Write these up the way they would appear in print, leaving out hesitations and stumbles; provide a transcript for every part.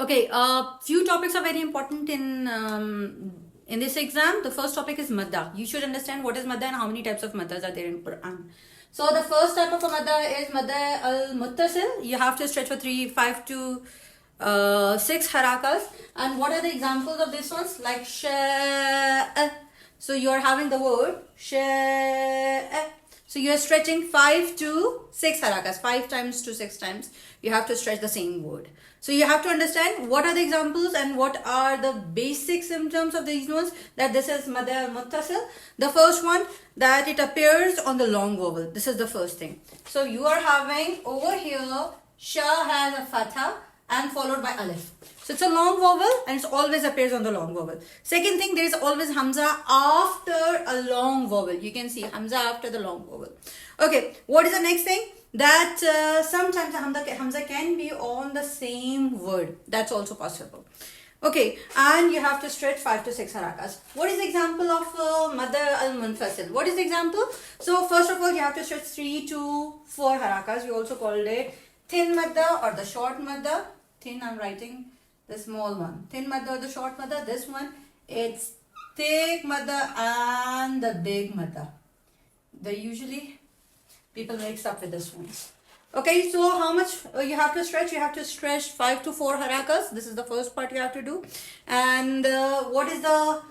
Okay, few topics are very important in this exam. The first topic is madda. You should understand what is madda and how many types of maddas are there in Quran. So the first type of a madda is madda al-muttasil. You have to stretch for 5 to 6 harakas. And what are the examples of these ones? Like sha'a. So you are having the word sha'a. So you are stretching 5 to 6 harakas, 5 times to 6 times. You have to stretch the same word. So you have to understand what are the examples and what are the basic symptoms of these ones. That this is madda al-muttasil. The first one, that it appears on the long vowel. This is the first thing. So you are having over here, sha has a fatha and followed by alif. So it's a long vowel and it always appears on the long vowel. Second thing, there is always hamza after a long vowel. You can see hamza after the long vowel. Okay, what is the next thing? That sometimes hamza can be on the same word. That's also possible. Okay, and you have to stretch 5 to 6 harakas. What is the example of madda al-munfasil? What is the example? So first of all, you have to stretch 3 to 4 harakas. We also called it thin madda or the short madda. Thin, I'm writing the small one. Thin madda or the short madda. This one, it's thick madda and the big madda. They usually people mix up with this one. Okay, so how much you have to stretch? You have to stretch 5 to 4 harakas. This is the first part you have to do. And what is the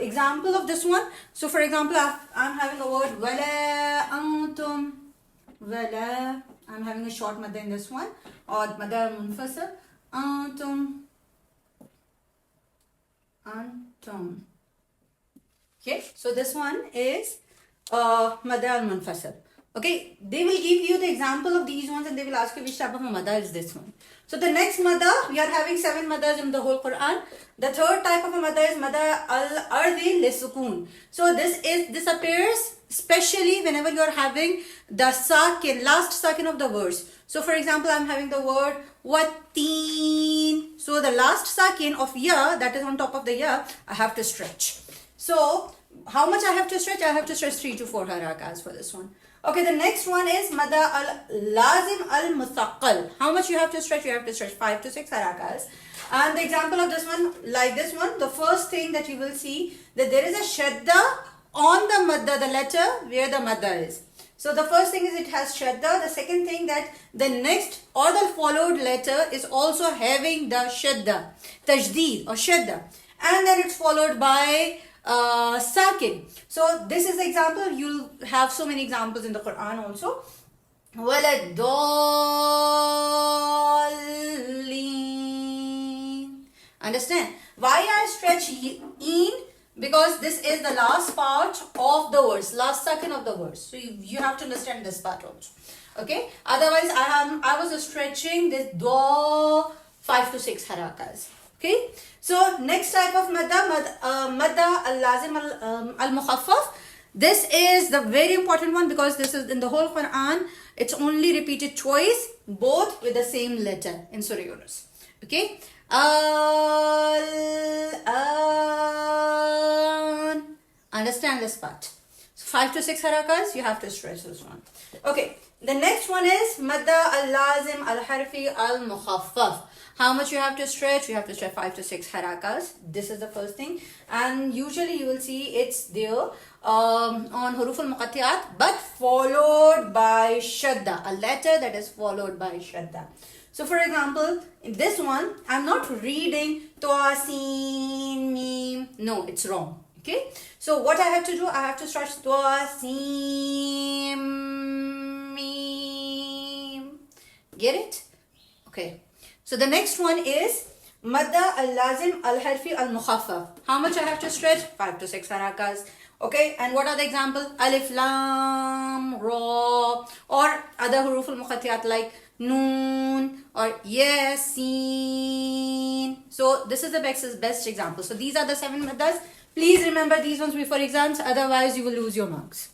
example of this one? So for example, I'm having a word wala antum. Wala. I'm having a short madda in this one. Or madda munfasil. Antum. Antum. Okay, so this one is madda al-munfasil. Okay, they will give you the example of these ones and they will ask you which type of a madda is this one. So the next madda, we are having 7 maddas in the whole Quran. The third type of a madda is madda al-ardi li-sukun. So this appears especially whenever you are having the sakin, last sakin of the verse. So for example, I am having the word wateen. So the last sakin of ya, that is on top of the ya, I have to stretch. So how much I have to stretch? I have to stretch 3 to 4 harakas for this one. Okay, the next one is madda al-lazim al-muthaqqal. How much you have to stretch? You have to stretch 5 to 6 harakas. And the example of this one, like this one, the first thing that you will see, that there is a shadda on the madda, the letter where the madda is. So the first thing is it has shadda. The second thing, that the next or the followed letter is also having the shadda, tajdeed or shadda. And then it's followed by sakin. So this is the example. You'll have so many examples in the Quran also. Waladdallin. Understand? Why I stretch in? Because this is the last part of the verse, last second of the verse. So you have to understand this part also. Okay? Otherwise, I was stretching this do 5 to 6 harakas. Okay? So next type of madda al-lazim al-mukhaffaf. This is the very important one because this is in the whole Quran. It's only repeated twice, both with the same letter in Surah Yunus. Okay? Understand this part. So 5 to 6 harakas, you have to stretch this one. Okay, the next one is madda al-lazim al-harfi al-mukhaffaf. How much you have to stretch? You have to stretch 5 to 6 harakas. This is the first thing. And usually you will see it's there on huruf al-muqattiyat, but followed by shadda. A letter that is followed by shadda. So for example, in this one, I'm not reading toa, sin, mim. No, it's wrong. Okay. So what I have to do, I have to stretch toa, sin, mim. Get it? Okay. So the next one is madda al-lazim al-harfi al-mukhaffaf. How much I have to stretch? 5 to 6 harakas. Okay, and what are the examples? Alif, lam, ra, or other huruf al-muqattiyat like noon or yasin. So this is the best example. So these are the 7 maddas. Please remember these ones before exams, otherwise you will lose your marks.